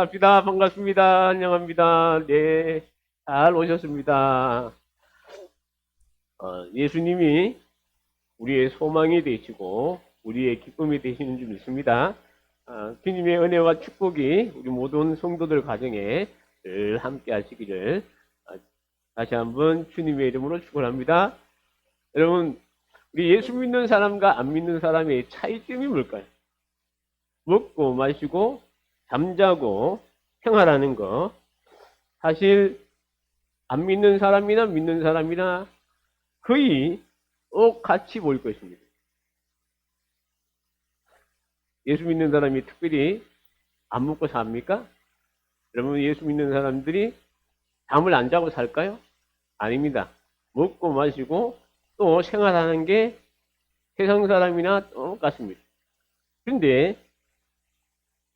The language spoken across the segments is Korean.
합시다. 반갑습니다. 안녕합니다. 네, 잘 오셨습니다. 예수님이 우리의 소망이 되시고 우리의 기쁨이 되시는 줄 믿습니다. 주님의 은혜와 축복이 우리 모든 성도들 가정에 늘 함께 하시기를 다시 한번 주님의 이름으로 축원합니다. 여러분, 우리 예수 믿는 사람과 안 믿는 사람의 차이점이 뭘까요? 먹고 마시고 잠자고 평화라는 거. 사실 안 믿는 사람이나 믿는 사람이나 거의 똑같이 보일 것입니다. 예수 믿는 사람이 특별히 안 먹고 삽니까? 여러분, 예수 믿는 사람들이 잠을 안 자고 살까요? 아닙니다. 먹고 마시고 또 생활하는 게 세상 사람이나 똑같습니다. 그런데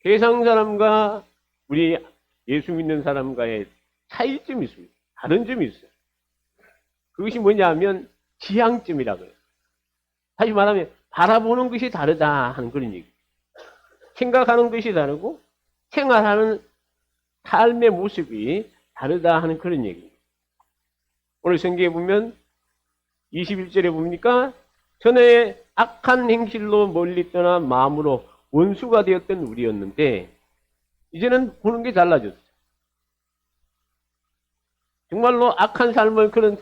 세상 사람과 우리 예수 믿는 사람과의 차이점이 있습니다. 다른 점이 있어요. 그것이 뭐냐 하면 지향점이라고 해요. 다시 말하면 바라보는 것이 다르다 하는 그런 얘기. 생각하는 것이 다르고 생활하는 삶의 모습이 다르다 하는 그런 얘기입니다. 오늘 성경에 보면 21절에 보니까 전에 악한 행실로 멀리 떠나 마음으로 원수가 되었던 우리였는데 이제는 보는 게 달라졌어요. 정말로 악한 삶을 그런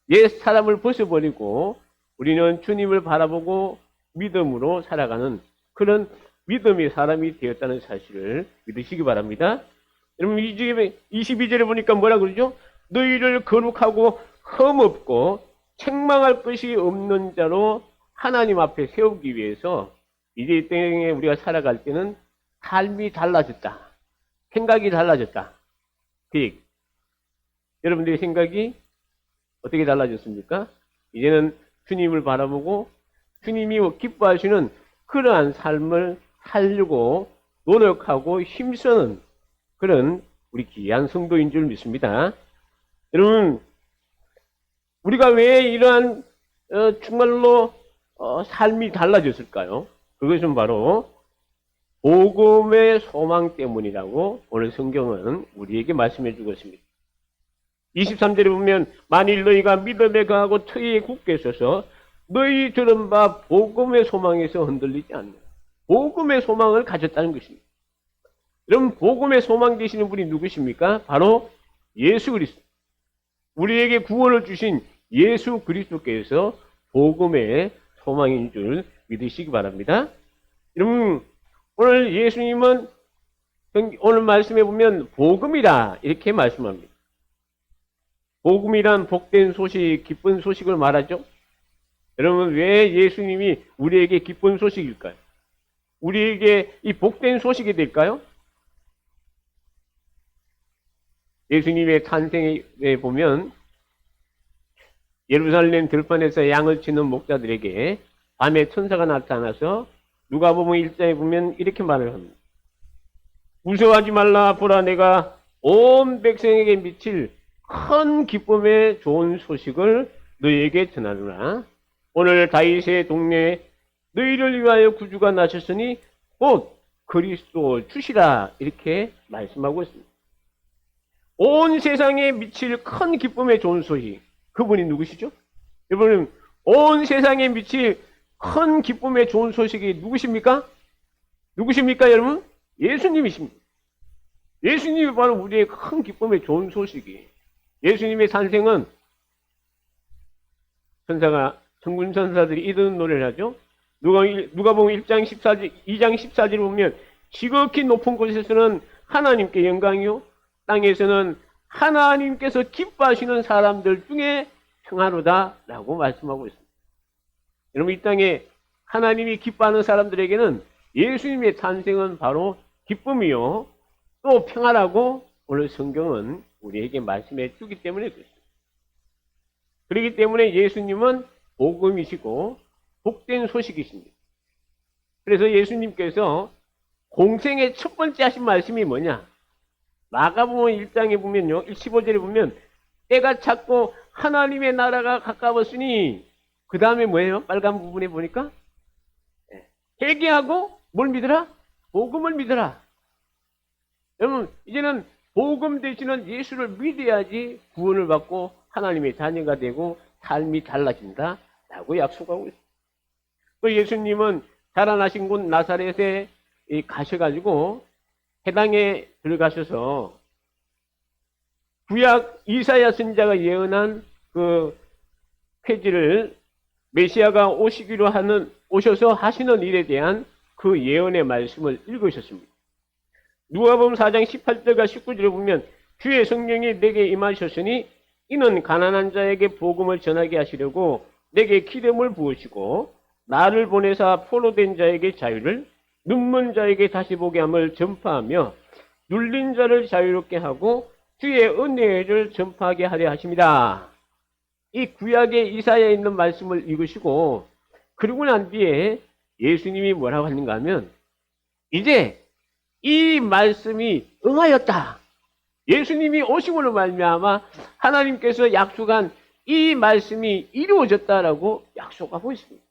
옛 사람을 벗어버리고 우리는 주님을 바라보고 믿음으로 살아가는 그런 믿음의 사람이 되었다는 사실을 믿으시기 바랍니다. 여러분 22절에 보니까 뭐라 그러죠? 너희를 거룩하고 흠없고 책망할 것이 없는 자로 하나님 앞에 세우기 위해서 이제 이 땅에 우리가 살아갈 때는 삶이 달라졌다. 생각이 달라졌다. 그 얘기. 여러분들의 생각이 어떻게 달라졌습니까? 이제는 주님을 바라보고 주님이 기뻐하시는 그러한 삶을 살려고 노력하고 힘쓰는 그런 우리 귀한 성도인 줄 믿습니다. 여러분, 우리가 왜 이러한 정말로 삶이 달라졌을까요? 그것은 바로 복음의 소망 때문이라고 오늘 성경은 우리에게 말씀해 주고 있습니다. 23절에 보면 만일 너희가 믿음에 거하고 터에 굳게 서서 너희 들은 바 복음의 소망에서 흔들리지 않는 복음의 소망을 가졌다는 것입니다. 여러분, 복음의 소망 되시는 분이 누구십니까? 바로 예수 그리스도. 우리에게 구원을 주신 예수 그리스도께서 복음의 소망인 줄 믿으시기 바랍니다. 여러분, 오늘 예수님은 오늘 말씀해 보면 복음이라 이렇게 말씀합니다. 복음이란 복된 소식, 기쁜 소식을 말하죠. 여러분, 왜 예수님이 우리에게 기쁜 소식일까요? 우리에게 이 복된 소식이 될까요? 예수님의 탄생에 보면 예루살렘 들판에서 양을 치는 목자들에게 밤에 천사가 나타나서 누가복음 1장에 보면 이렇게 말을 합니다. 무서워하지 말라. 보라, 내가 온 백성에게 미칠 큰 기쁨의 좋은 소식을 너희에게 전하노라. 오늘 다윗의 동네에 너희를 위하여 구주가 나셨으니 곧 그리스도 주시라. 이렇게 말씀하고 있습니다. 온 세상에 미칠 큰 기쁨의 좋은 소식. 그분이 누구시죠? 여러분, 온 세상에 미칠 큰 기쁨의 좋은 소식이 누구십니까? 누구십니까, 여러분? 예수님이십니다. 예수님이 바로 우리의 큰 기쁨의 좋은 소식이. 예수님의 탄생은 천군 천사들이 이런 노래를 하죠. 누가복음 1장 14절, 2장 14절을 보면 지극히 높은 곳에서는 하나님께 영광이요, 땅에서는 하나님께서 기뻐하시는 사람들 중에 평화로다라고 말씀하고 있습니다. 여러분, 이 땅에 하나님이 기뻐하는 사람들에게는 예수님의 탄생은 바로 기쁨이요 또 평화라고 오늘 성경은 우리에게 말씀해 주기 때문에 그렇습니다. 그렇기 때문에 예수님은 복음이시고 복된 소식이십니다. 그래서 예수님께서 공생의 첫 번째 하신 말씀이 뭐냐? 마가복음 1장에 보면요, 15절에 보면 때가 찼고 하나님의 나라가 가까웠으니 그 다음에 뭐예요? 빨간 부분에 보니까 회개하고 뭘 믿으라? 복음을 믿으라. 여러분, 이제는 복음 되시는 예수를 믿어야지 구원을 받고 하나님의 자녀가 되고 삶이 달라진다 라고 약속하고 있습니다. 또 예수님은 자라나신 곳 나사렛에 가셔가지고 해당에 들어가셔서 구약 이사야 선지자가 예언한 그 폐지를 메시아가 오셔서 하시는 일에 대한 그 예언의 말씀을 읽으셨습니다. 누가복음 4장 18절과 19절을 보면 주의 성령이 내게 임하셨으니 이는 가난한 자에게 복음을 전하게 하시려고 내게 기름을 부으시고 나를 보내사 포로된 자에게 자유를, 눈먼 자에게 다시 보게 함을 전파하며 눌린 자를 자유롭게 하고 주의 은혜를 전파하게 하려 하십니다. 이 구약의 이사야에 있는 말씀을 읽으시고 그러고 난 뒤에 예수님이 뭐라고 하는가 하면 이제 이 말씀이 응하였다. 예수님이 오심으로 말미암아 하나님께서 약속한 이 말씀이 이루어졌다라고 약속하고 있습니다.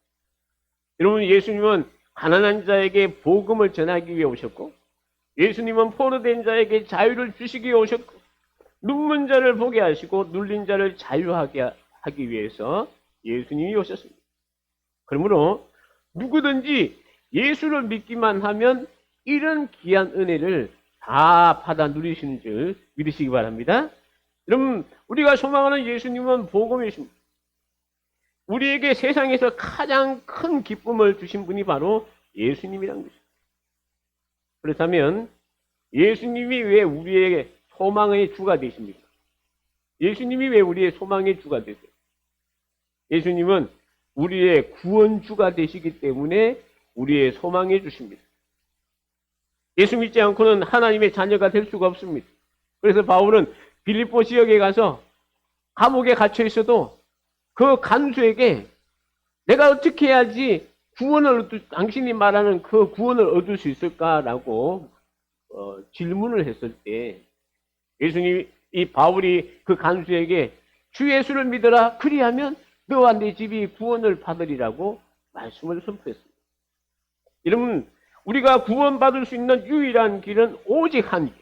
여러분, 예수님은 가난한 자에게 복음을 전하기 위해 오셨고, 예수님은 포로된 자에게 자유를 주시기 위해 오셨고, 눈먼 자를 보게 하시고 눌린 자를 자유하게 하기 위해서 예수님이 오셨습니다. 그러므로 누구든지 예수를 믿기만 하면 이런 귀한 은혜를 다 받아 누리시는 줄 믿으시기 바랍니다. 여러분, 우리가 소망하는 예수님은 복음이십니다. 우리에게 세상에서 가장 큰 기쁨을 주신 분이 바로 예수님이라는 것입니다. 그렇다면 예수님이 왜 우리의 소망의 주가 되십니까? 예수님이 왜 우리의 소망의 주가 되세요? 예수님은 우리의 구원주가 되시기 때문에 우리의 소망의 주십니다. 예수 믿지 않고는 하나님의 자녀가 될 수가 없습니다. 그래서 바울은 빌립보 지역에 가서 감옥에 갇혀 있어도 그 간수에게 내가 어떻게 해야지 당신이 말하는 그 구원을 얻을 수 있을까라고 질문을 했을 때 이 바울이 그 간수에게 주 예수를 믿어라. 그리하면 너와 내 집이 구원을 받으리라고 말씀을 선포했습니다. 여러분, 우리가 구원받을 수 있는 유일한 길은 오직 한 길,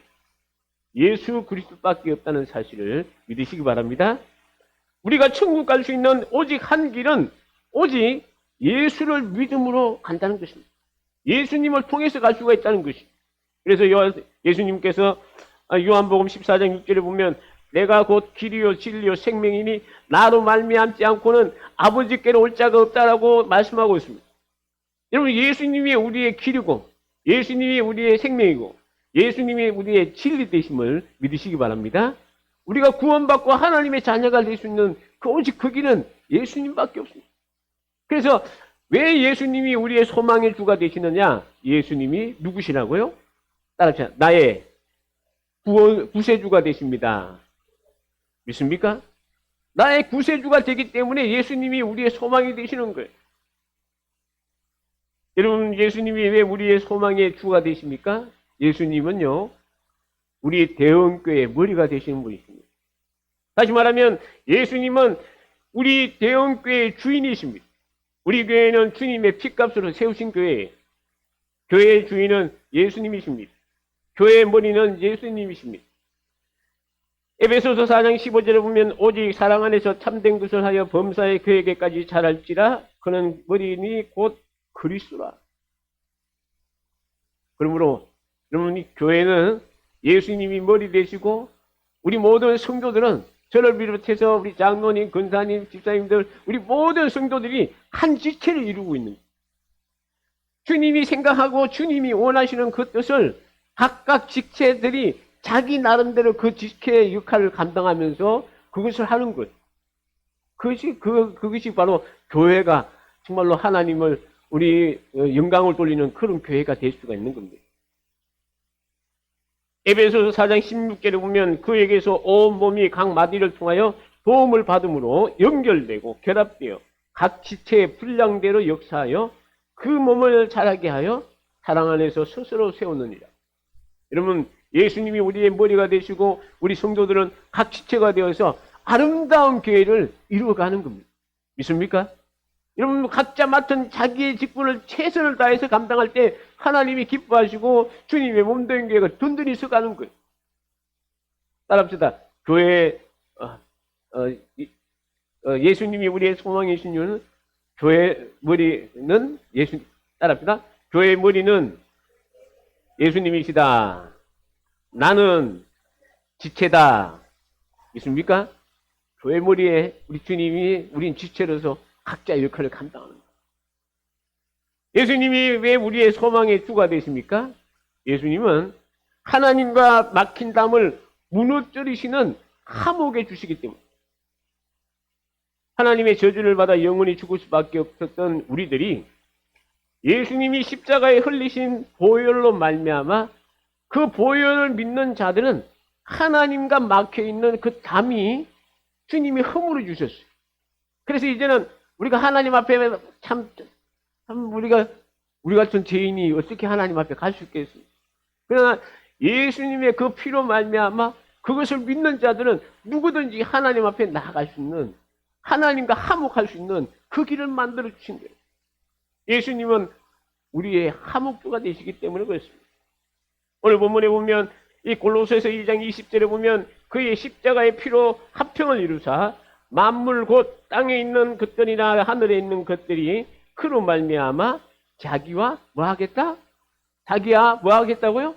예수 그리스도밖에 없다는 사실을 믿으시기 바랍니다. 우리가 천국 갈 수 있는 오직 한 길은 오직 예수를 믿음으로 간다는 것입니다. 예수님을 통해서 갈 수가 있다는 것입니다. 그래서 예수님께서 요한복음 14장 6절에 보면 내가 곧 길이요 진리요 생명이니 나로 말미암지 않고는 아버지께로 올 자가 없다라고 말씀하고 있습니다. 여러분, 예수님이 우리의 길이고 예수님이 우리의 생명이고 예수님이 우리의 진리 되심을 믿으시기 바랍니다. 우리가 구원받고 하나님의 자녀가 될 수 있는 오직 그 길은 예수님밖에 없습니다. 그래서 왜 예수님이 우리의 소망의 주가 되시느냐? 예수님이 누구시라고요? 따라합시다. 나의 구세주가 되십니다. 믿습니까? 나의 구세주가 되기 때문에 예수님이 우리의 소망이 되시는 거예요. 여러분, 예수님이 왜 우리의 소망의 주가 되십니까? 예수님은요, 우리 대형교회의 머리가 되시는 분이십니다. 다시 말하면 예수님은 우리 대형교회의 주인이십니다. 우리 교회는 주님의 핏값으로 세우신 교회예요. 교회의 주인은 예수님이십니다. 교회의 머리는 예수님이십니다. 에베소서 4장 15절에 보면 오직 사랑 안에서 참된 것을 하여 범사의 교회에게까지 자랄지라 그는 머리니 곧 그리스도라. 그러므로 여러분, 이 교회는 예수님이 머리 되시고 우리 모든 성도들은 저를 비롯해서 우리 장로님, 권사님, 집사님들 우리 모든 성도들이 한 지체를 이루고 있는 거예요. 주님이 생각하고 주님이 원하시는 그 뜻을 각각 지체들이 자기 나름대로 그 지체의 역할을 감당하면서 그것을 하는 것. 그것이 바로 교회가 정말로 하나님을 우리 영광을 돌리는 그런 교회가 될 수가 있는 겁니다. 에베소서 4장 16절에 보면 그에게서 온 몸이 각 마디를 통하여 도움을 받음으로 연결되고 결합되어 각 지체의 분량대로 역사하여 그 몸을 자라게 하여 사랑 안에서 스스로 세우느니라. 여러분, 예수님이 우리의 머리가 되시고 우리 성도들은 각 지체가 되어서 아름다운 교회를 이루어가는 겁니다. 믿습니까? 여러분 각자 맡은 자기의 직분을 최선을 다해서 감당할 때 하나님이 기뻐하시고 주님의 몸된 교회가 든든히 서가는 거예요. 따라합시다. 교회 예수님이 우리의 소망이신 이유는 교회 머리는 따라합시다. 교회의 머리는 예수님이시다. 나는 지체다. 믿습니까? 교회 머리에 우리 주님이 우린 지체로서 각자의 역할을 감당하는 거예요. 예수님이 왜 우리의 소망의 주가 되십니까? 예수님은 하나님과 막힌 담을 무너뜨리시는 감옥에 주시기 때문에 하나님의 저주를 받아 영원히 죽을 수밖에 없었던 우리들이 예수님이 십자가에 흘리신 보혈로 말미암아 그 보혈을 믿는 자들은 하나님과 막혀있는 그 담이 주님이 허물어 주셨어요. 그래서 이제는 우리가 하나님 앞에 참 우리 같은 죄인이 어떻게 하나님 앞에 갈 수 있겠어요? 그러나 예수님의 그 피로 말미암아 그것을 믿는 자들은 누구든지 하나님 앞에 나아갈 수 있는, 하나님과 화목할 수 있는 그 길을 만들어 주신 거예요. 예수님은 우리의 화목주가 되시기 때문에 그렇습니다. 오늘 본문에 보면 이 골로새서 2장 20절에 보면 그의 십자가의 피로 화평을 이루사 만물 곧 땅에 있는 것들이나 하늘에 있는 것들이 그로 말미암아 자기와 뭐 하겠다? 자기와 뭐 하겠다고요?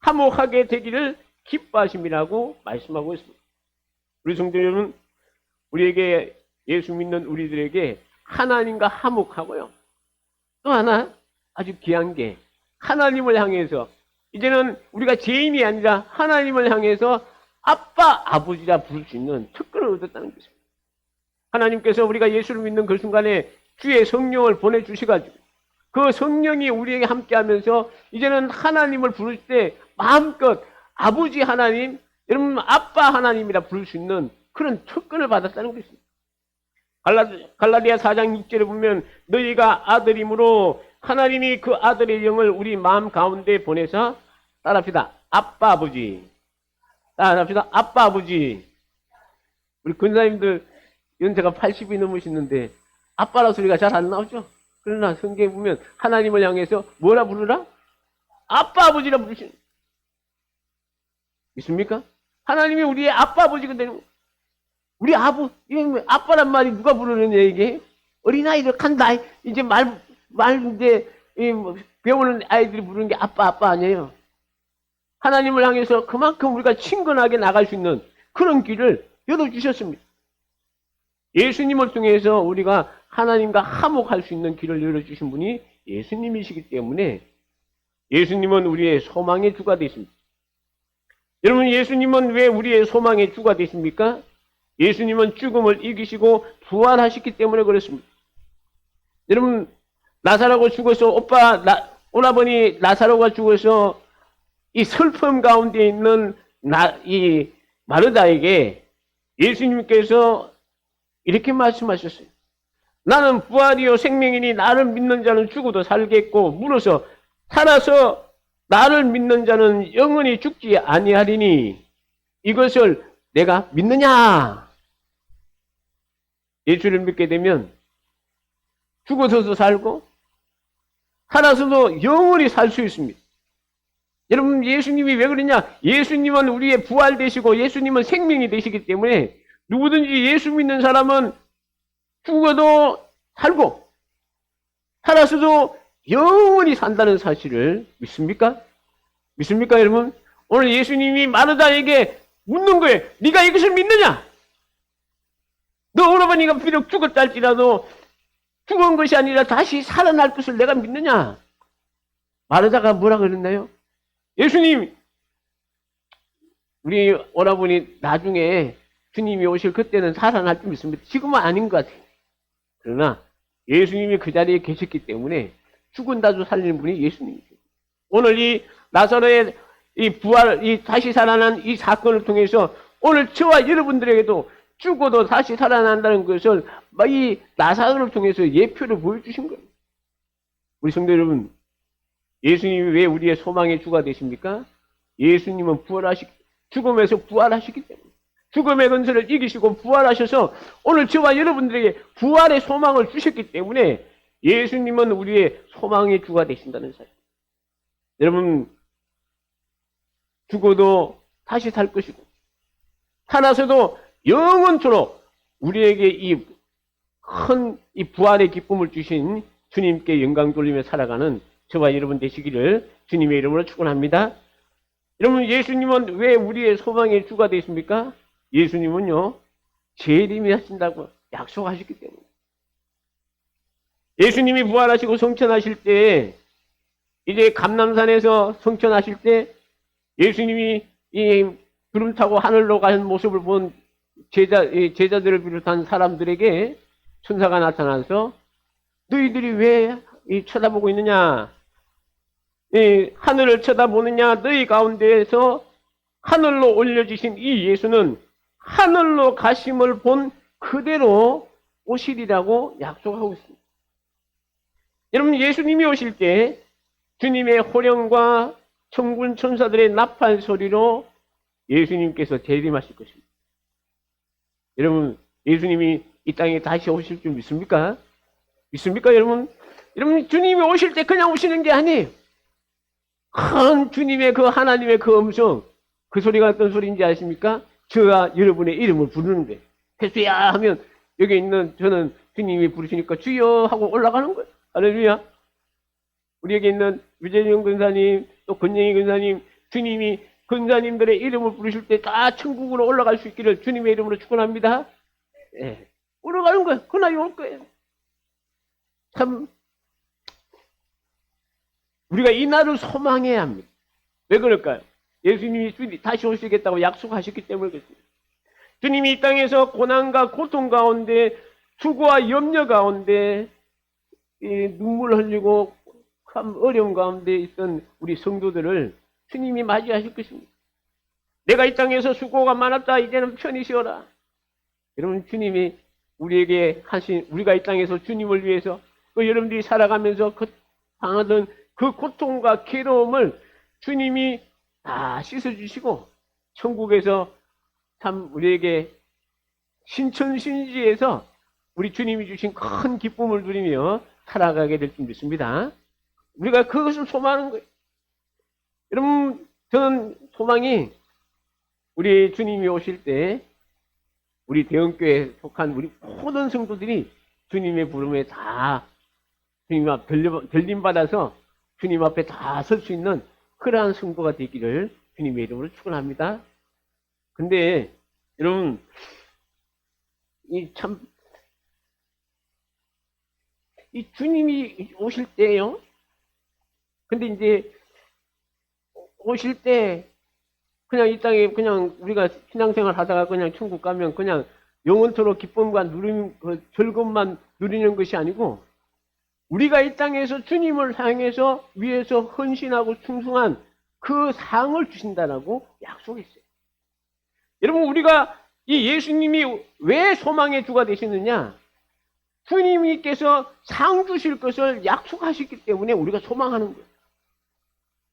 화목하게 되기를 기뻐하심이라고 말씀하고 있습니다. 우리 성도 여러분, 우리에게 예수 믿는 우리들에게 하나님과 화목하고요. 또 하나 아주 귀한 게 하나님을 향해서 이제는 우리가 죄인이 아니라 하나님을 향해서 아빠, 아버지라 부를 수 있는 특권을 얻었다는 것입니다. 하나님께서 우리가 예수를 믿는 그 순간에 주의 성령을 보내주셔가지고 그 성령이 우리에게 함께하면서 이제는 하나님을 부를 때 마음껏 아버지 하나님, 여러분 아빠 하나님이라 부를 수 있는 그런 특권을 받았다는 것입니다. 갈라디아 4장 6절에 보면 너희가 아들이므로 하나님이 그 아들의 영을 우리 마음 가운데 보내서 따라합시다. 아빠 아버지. 따라합시다. 아빠 아버지. 우리 근사님들 연세가 80이 넘으시는데 아빠라 소리가 잘 안 나오죠? 그러나 성경에 보면 하나님을 향해서 뭐라 부르라? 아빠 아버지라 부르시는. 믿습니까? 하나님이 우리의 아빠 아버지가 되는 거예요. 우리 아빠란 말이 누가 부르느냐 이게? 어린아이들 간다. 이제 이제 배우는 아이들이 부르는 게 아빠 아니에요. 하나님을 향해서 그만큼 우리가 친근하게 나갈 수 있는 그런 길을 열어주셨습니다. 예수님을 통해서 우리가 하나님과 화목할 수 있는 길을 열어주신 분이 예수님이시기 때문에 예수님은 우리의 소망의 주가 되십니다. 여러분, 예수님은 왜 우리의 소망의 주가 되십니까? 예수님은 죽음을 이기시고 부활하셨기 때문에 그렇습니다. 여러분, 나사로가 죽어서 오라버니 나사로가 죽어서 이 슬픔 가운데 있는 이 마르다에게 예수님께서 이렇게 말씀하셨어요. 나는 부활이요 생명이니 나를 믿는 자는 죽어도 살겠고 물어서 살아서 나를 믿는 자는 영원히 죽지 아니하리니 이것을 내가 믿느냐? 예수를 믿게 되면 죽어서도 살고 살아서도 영원히 살 수 있습니다. 여러분, 예수님이 왜 그러냐? 예수님은 우리의 부활 되시고 예수님은 생명이 되시기 때문에 누구든지 예수 믿는 사람은 죽어도 살고 살아서도 영원히 산다는 사실을 믿습니까? 믿습니까, 여러분? 오늘 예수님이 마르다에게 묻는 거예요. 네가 이것을 믿느냐? 너 오라버니가 비록 죽었다 할지라도 죽은 것이 아니라 다시 살아날 것을 내가 믿느냐? 마르다가 뭐라 그랬나요? 예수님, 우리 오라버니 나중에 주님이 오실 그때는 살아날 줄 믿습니다. 지금은 아닌 것 같아요. 그러나 예수님이 그 자리에 계셨기 때문에 죽은다도 살리는 분이 예수님이죠. 오늘 이 나사로의 이 부활, 이 다시 살아난 이 사건을 통해서 오늘 저와 여러분들에게도 죽어도 다시 살아난다는 것을 이 나사로를 통해서 예표를 보여주신 거예요. 우리 성도 여러분, 예수님이 왜 우리의 소망의 주가 되십니까? 예수님은 죽음에서 부활하시기 때문에. 죽음의 근세를 이기시고 부활하셔서 오늘 저와 여러분들에게 부활의 소망을 주셨기 때문에 예수님은 우리의 소망의 주가 되신다는 사실. 여러분, 죽어도 다시 살 것이고 살아서도 영원토록 우리에게 이 부활의 기쁨을 주신 주님께 영광 돌리며 살아가는 저와 여러분 되시기를 주님의 이름으로 축원합니다. 여러분, 예수님은 왜 우리의 소망의 주가 되십니까? 예수님은요, 재림이 하신다고 약속하셨기 때문에. 예수님이 부활하시고 성천하실 때, 이제 감람산에서 성천하실 때 예수님이 이 구름 타고 하늘로 가는 모습을 본 제자들을 비롯한 사람들에게 천사가 나타나서 너희들이 왜 쳐다보고 있느냐? 하늘을 쳐다보느냐? 너희 가운데에서 하늘로 올려지신 이 예수는 하늘로 가심을 본 그대로 오시리라고 약속하고 있습니다. 여러분, 예수님이 오실 때 주님의 호령과 천군 천사들의 나팔 소리로 예수님께서 재림하실 것입니다. 여러분, 예수님이 이 땅에 다시 오실 줄 믿습니까? 믿습니까, 여러분? 여러분, 주님이 오실 때 그냥 오시는 게 아니에요. 큰 주님의 그 하나님의 그 음성, 그 소리가 어떤 소리인지 아십니까? 저와 여러분의 이름을 부르는 거예요. 회수야 하면 여기 있는 저는 주님이 부르시니까 주여 하고 올라가는 거예요. 할렐루야. 우리에게 있는 유재영 근사님, 또 권영희 근사님, 주님이 근사님들의 이름을 부르실 때 다 천국으로 올라갈 수 있기를 주님의 이름으로 축원합니다. 예, 올라가는 거예요. 그날이 올 거예요. 참, 우리가 이 날을 소망해야 합니다. 왜 그럴까요? 예수님이 다시 오시겠다고 약속하셨기 때문에 그렇습니다. 주님이 이 땅에서 고난과 고통 가운데, 수고와 염려 가운데, 눈물 흘리고 참 어려운 가운데 있던 우리 성도들을 주님이 맞이하실 것입니다. 내가 이 땅에서 수고가 많았다. 이제는 편히 쉬어라. 여러분, 주님이 우리에게 하신, 우리가 이 땅에서 주님을 위해서 또 여러분들이 살아가면서 당하던 그 고통과 괴로움을 주님이 다 씻어주시고 천국에서 참 우리에게 신천신지에서 우리 주님이 주신 큰 기쁨을 누리며 살아가게 될 줄 믿습니다. 우리가 그것을 소망하는 거예요. 여러분, 저는 소망이 우리 주님이 오실 때 우리 대형교회에 속한 우리 모든 성도들이 주님의 부름에 다 주님 앞 들림받아서 주님 앞에 다 설 수 있는 그러한 성도가 되기를 주님의 이름으로 축원합니다. 근데 여러분, 이 주님이 오실 때요. 근데 이제 오실 때 그냥 이 땅에 그냥 우리가 신앙생활 하다가 그냥 천국 가면 그냥 영원토록 기쁨과 즐거움만 누리는 것이 아니고 우리가 이 땅에서 주님을 향해서 위해서 헌신하고 충성한 그 상을 주신다라고 약속했어요. 여러분, 우리가 이 예수님이 왜 소망의 주가 되시느냐? 주님께서 상 주실 것을 약속하셨기 때문에 우리가 소망하는 거예요.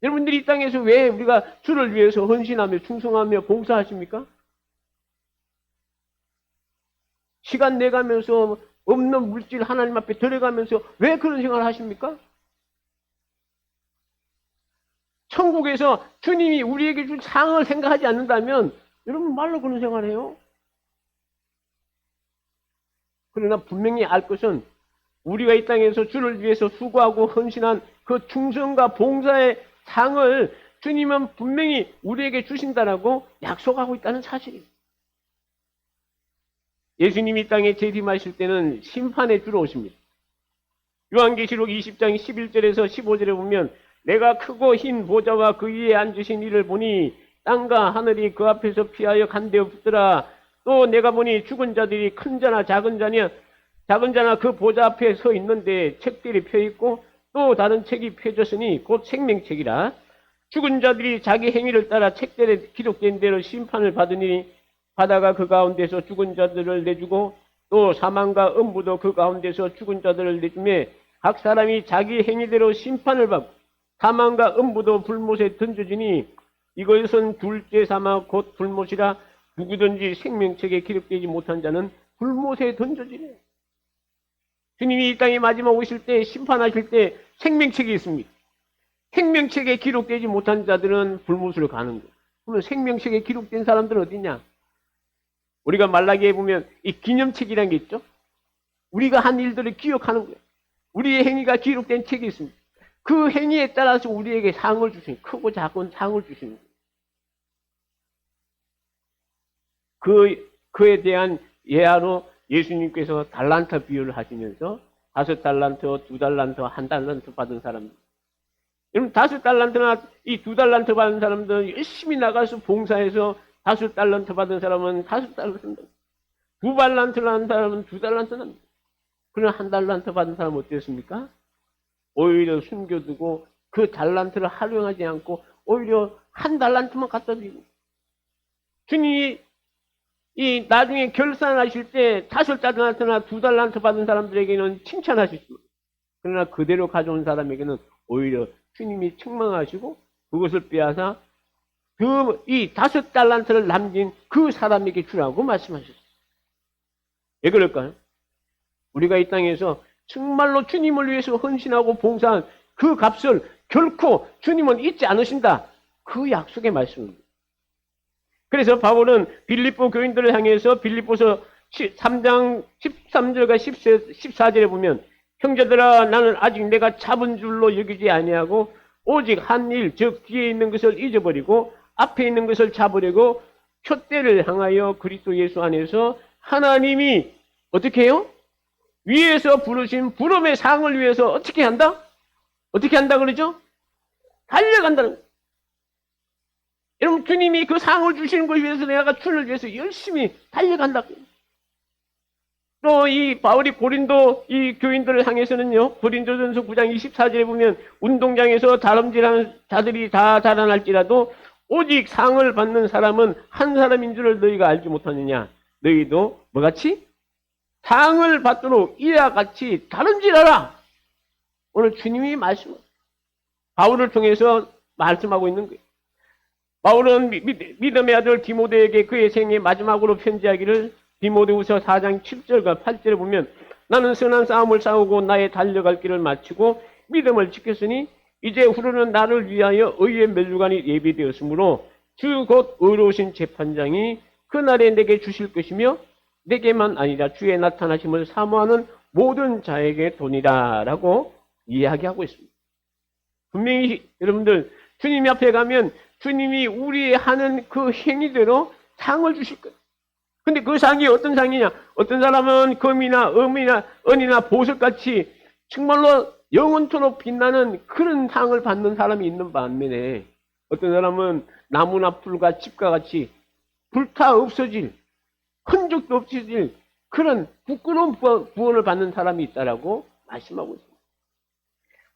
여러분들이 이 땅에서 왜 우리가 주를 위해서 헌신하며 충성하며 봉사하십니까? 시간 내가면서 없는 물질 하나님 앞에 들어가면서 왜 그런 생각을 하십니까? 천국에서 주님이 우리에게 준 상을 생각하지 않는다면 여러분 말로 그런 생각을 해요. 그러나 분명히 알 것은 우리가 이 땅에서 주를 위해서 수고하고 헌신한 그 충성과 봉사의 상을 주님은 분명히 우리에게 주신다라고 약속하고 있다는 사실입니다. 예수님이 이 땅에 재림하실 때는 심판의 주로 오십니다. 요한계시록 20장 11절에서 15절에 보면 내가 크고 흰 보좌와 그 위에 앉으신 이를 보니 땅과 하늘이 그 앞에서 피하여 간데어 붙더라. 또 내가 보니 죽은 자들이 큰 자나 작은 자나 그 보좌 앞에 서 있는데 책들이 펴 있고 또 다른 책이 펴졌으니 곧 생명책이라. 죽은 자들이 자기 행위를 따라 책들에 기록된 대로 심판을 받으니 바다가 그 가운데서 죽은 자들을 내주고 또 사망과 음부도 그 가운데서 죽은 자들을 내주매 각 사람이 자기 행위대로 심판을 받고 사망과 음부도 불못에 던져지니 이것은 둘째 사망 곧 불못이라. 누구든지 생명책에 기록되지 못한 자는 불못에 던져지네. 주님이 이 땅에 마지막 오실 때 심판하실 때 생명책이 있습니다. 생명책에 기록되지 못한 자들은 불못으로 가는 거예요. 그러면 생명책에 기록된 사람들은 어디냐? 우리가 말라기에 보면 이 기념책이라는 게 있죠. 우리가 한 일들을 기억하는 거예요. 우리의 행위가 기록된 책이 있습니다. 그 행위에 따라서 우리에게 상을 주시는, 크고 작은 상을 주시는 거예요. 그에 대한 예화로 예수님께서 달란트 비유를 하시면서 5달란트, 2달란트, 1달란트 받은 사람들. 여러분, 5달란트나 이 2달란트 받은 사람들은 열심히 나가서 봉사해서 5달란트 받은 사람은 5달란트, 2달란트를 사람은 2달란트는. 그러나 1달란트 받은 사람은 어땠습니까? 오히려 숨겨두고 그 달란트를 활용하지 않고 오히려 1달란트만 갖다 드리고. 주님이 이 나중에 결산하실 때 5달란트나 2달란트 받은 사람들에게는 칭찬하시죠. 그러나 그대로 가져온 사람에게는 오히려 주님이 책망하시고 그것을 빼앗아 이 5달란트를 남긴 그 사람에게 주라고 말씀하셨어요. 왜 그럴까요? 우리가 이 땅에서 정말로 주님을 위해서 헌신하고 봉사한 그 값을 결코 주님은 잊지 않으신다. 그 약속의 말씀입니다. 그래서 바울은 빌립보 교인들을 향해서 빌립보서 3장 13절과 14절에 보면 형제들아 나는 아직 내가 잡은 줄로 여기지 아니하고 오직 한 일 즉 뒤에 있는 것을 잊어버리고 앞에 있는 것을 잡으려고 표대를 향하여 그리스도 예수 안에서 하나님이 어떻게 해요? 위에서 부르신 부름의 상을 위해서 어떻게 한다? 어떻게 한다 그러죠? 달려간다는 거예요. 여러분 주님이 그 상을 주시는 것을 위해서 내가 주를 위해서 열심히 달려간다. 또 이 바울이 고린도 이 교인들을 향해서는요. 고린도전서 9장 24절에 보면 운동장에서 다름질하는 자들이 다 자라날지라도 오직 상을 받는 사람은 한 사람인 줄을 너희가 알지 못하느냐. 너희도 뭐같이? 상을 받도록 이와 같이 다름질하라. 오늘 주님이 바울을 통해서 말씀하고 있는 거예요. 바울은 믿음의 아들 디모데에게 그의 생애 마지막으로 편지하기를 디모데후서 4장 7절과 8절에 보면 나는 선한 싸움을 싸우고 나의 달려갈 길을 마치고 믿음을 지켰으니 이제 후로는 나를 위하여 의의 면류관이 예비되었으므로 주 곧 의로우신 재판장이 그날에 내게 주실 것이며 내게만 아니라 주의 나타나심을 사모하는 모든 자에게 도니라 라고 이야기하고 있습니다. 분명히 여러분들 주님 앞에 가면 주님이 우리 하는 그 행위대로 상을 주실 거예요. 근데 그 상이 어떤 상이냐? 어떤 사람은 금이나 은이나 은이나 보석같이 정말로 영원토록 빛나는 그런 상을 받는 사람이 있는 반면에 어떤 사람은 나무나 풀과 집과 같이 불타 없어질 흔적도 없어질 그런 부끄러운 구원을 받는 사람이 있다라고 말씀하고 있습니다.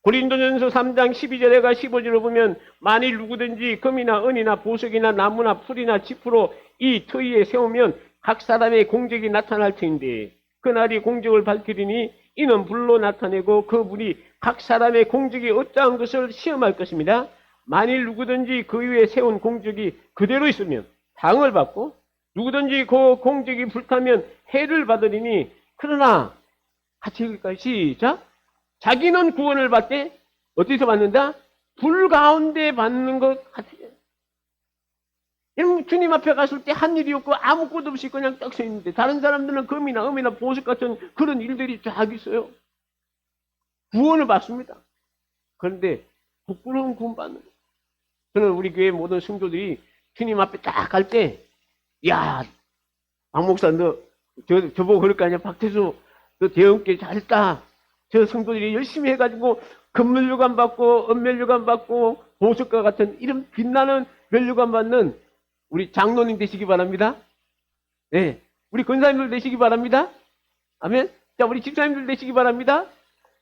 고린도전서 3장 12절에가 15절을 보면 만일 누구든지 금이나 은이나 보석이나 나무나 풀이나 짚으로 이 터위에 세우면 각 사람의 공적이 나타날 터인데 그날이 공적을 밝히리니 이는 불로 나타내고 그 불이 각 사람의 공적이 어떠한 것을 시험할 것입니다. 만일 누구든지 그 위에 세운 공적이 그대로 있으면 상을 받고 누구든지 그 공적이 불타면 해를 받으리니 그러나 같이 읽을까요? 시작. 자기는 구원을 받되 어디서 받는다? 불 가운데 받는 것 같아요. 여러분 주님 앞에 갔을 때 한 일이 없고 아무것도 없이 그냥 딱 서 있는데 다른 사람들은 금이나 음이나 보석 같은 그런 일들이 쫙 있어요. 구원을 받습니다. 그런데 부끄러운 구원 받는 거예요. 저는 우리 교회 모든 성도들이 주님 앞에 딱 갈 때 야, 박 목사 너 저보고 그럴 거 아니야. 박태수 너 대형께 잘했다. 저 성도들이 열심히 해가지고 금면류관 받고 은면류관 받고 보석과 같은 이런 빛나는 면류관 받는 우리 장로님 되시기 바랍니다. 네, 우리 권사님들 되시기 바랍니다. 아멘. 자, 우리 집사님들 되시기 바랍니다.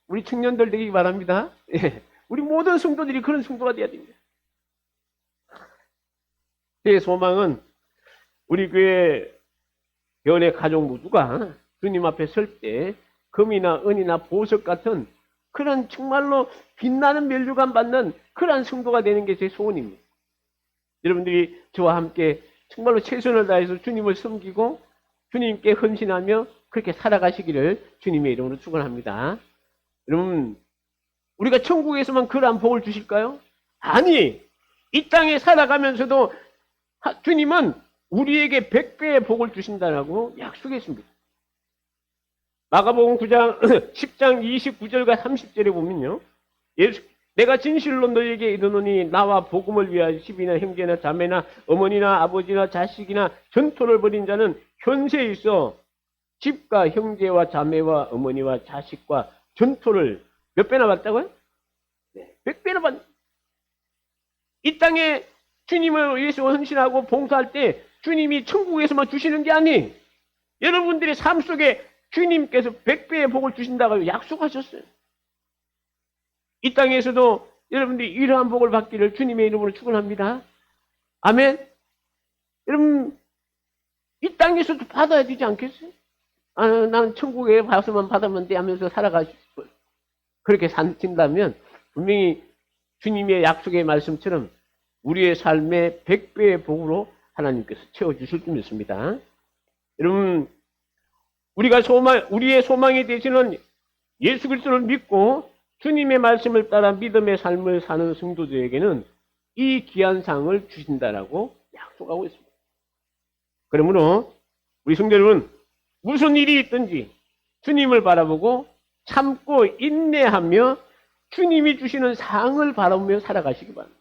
우리 청년들 되시기 바랍니다. 네, 우리 모든 성도들이 그런 성도가 되어야 됩니다. 제 소망은 우리 교회 교회 가족 모두가 주님 앞에 설 때 금이나 은이나 보석 같은 그런 정말로 빛나는 면류관 받는 그러한 성도가 되는 게 제 소원입니다. 여러분들이 저와 함께 정말로 최선을 다해서 주님을 섬기고 주님께 헌신하며 그렇게 살아가시기를 주님의 이름으로 축원합니다. 여러분, 우리가 천국에서만 그러한 복을 주실까요? 아니, 이 땅에 살아가면서도 주님은 우리에게 100배의 복을 주신다라고 약속했습니다. 마가복음 9장 10장 29절과 30절에 보면요. 내가 진실로 너에게 이르노니 나와 복음을 위하여 집이나 형제나 자매나 어머니나 아버지나 자식이나 전토를 벌인 자는 현세에 있어 집과 형제와 자매와 어머니와 자식과 전토를 몇 배나 받다고요? 네, 100배나 받. 이 땅에 주님을 위해서 헌신하고 봉사할 때 주님이 천국에서만 주시는 게 아니, 여러분들의 삶 속에 주님께서 100배의 복을 주신다고 약속하셨어요. 이 땅에서도 여러분들이 이러한 복을 받기를 주님의 이름으로 축원합니다. 아멘. 여러분, 이 땅에서도 받아야 되지 않겠어요? 아, 나는 천국에 가서만 받으면 돼 하면서 살아가시고 그렇게 산다면 분명히 주님의 약속의 말씀처럼 우리의 삶에 100배의 복으로 하나님께서 채워주실 줄 믿습니다. 여러분, 우리의 소망이 되시는 예수 그리스도를 믿고 주님의 말씀을 따라 믿음의 삶을 사는 성도들에게는 이 귀한 상을 주신다라고 약속하고 있습니다. 그러므로 우리 성도 여러분, 무슨 일이 있든지 주님을 바라보고 참고 인내하며 주님이 주시는 상을 바라보며 살아가시기 바랍니다.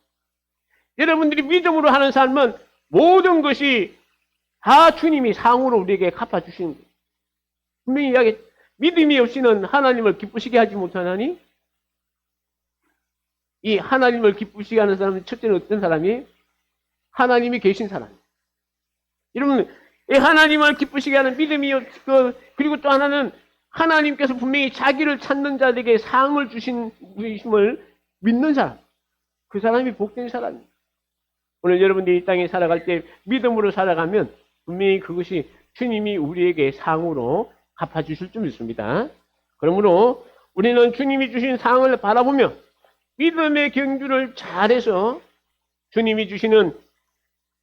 여러분들이 믿음으로 하는 삶은 모든 것이 다 주님이 상으로 우리에게 갚아주시는 거예요. 분명히 이야기, 믿음이 없이는 하나님을 기쁘시게 하지 못하나니, 이 하나님을 기쁘시게 하는 사람은 첫째는 어떤 사람이? 하나님이 계신 사람. 여러분, 이 하나님을 기쁘시게 하는 믿음이 없고, 그리고 또 하나는 하나님께서 분명히 자기를 찾는 자들에게 상을 주심을 믿는 사람. 그 사람이 복된 사람입니다. 오늘 여러분들이 이 땅에 살아갈 때 믿음으로 살아가면 분명히 그것이 주님이 우리에게 상으로 갚아주실 줄 믿습니다. 그러므로 우리는 주님이 주신 상을 바라보며 믿음의 경주를 잘해서 주님이 주시는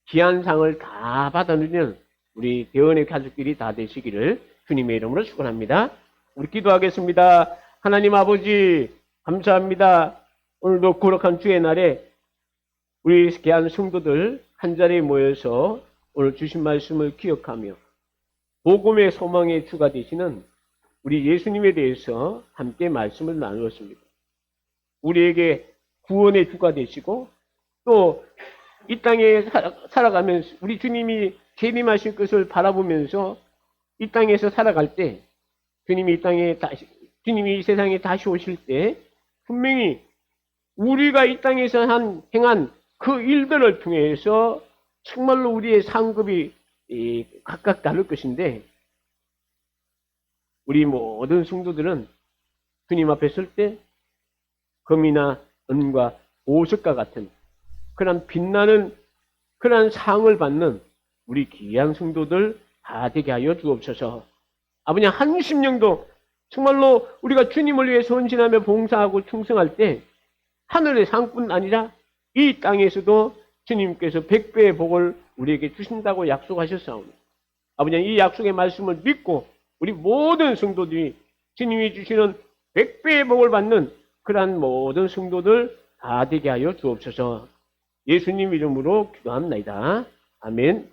귀한 상을 다 받아들이는 우리 대원의 가족끼리 다 되시기를 주님의 이름으로 축원합니다. 우리 기도하겠습니다. 하나님 아버지 감사합니다. 오늘도 거룩한 주의 날에 우리 귀한 성도들 한자리에 모여서 오늘 주신 말씀을 기억하며 복음의 소망의 주가 되시는 우리 예수님에 대해서 함께 말씀을 나누었습니다. 우리에게 구원의 주가 되시고 또 이 땅에 살아가면서 우리 주님이 재림하실 것을 바라보면서 이 땅에서 살아갈 때 주님이 이 세상에 다시 오실 때 분명히 우리가 이 땅에서 행한 그 일들을 통해서 정말로 우리의 상급이 각각 다를 것인데 우리 모든 성도들은 주님 앞에 설 때 금이나 은과 보석과 같은 그런 빛나는 그런 상을 받는 우리 귀한 성도들 다 되게 하여 주옵소서. 아버지 한 심령도 정말로 우리가 주님을 위해서 헌신하며 봉사하고 충성할 때 하늘의 상뿐 아니라 이 땅에서도 주님께서 100배의 복을 우리에게 주신다고 약속하셨사오니 아버지 이 약속의 말씀을 믿고 우리 모든 성도들이 주님이 주시는 100배의 복을 받는 그러한 모든 성도들 다 되게 하여 주옵소서. 예수님 이름으로 기도합니다. 아멘.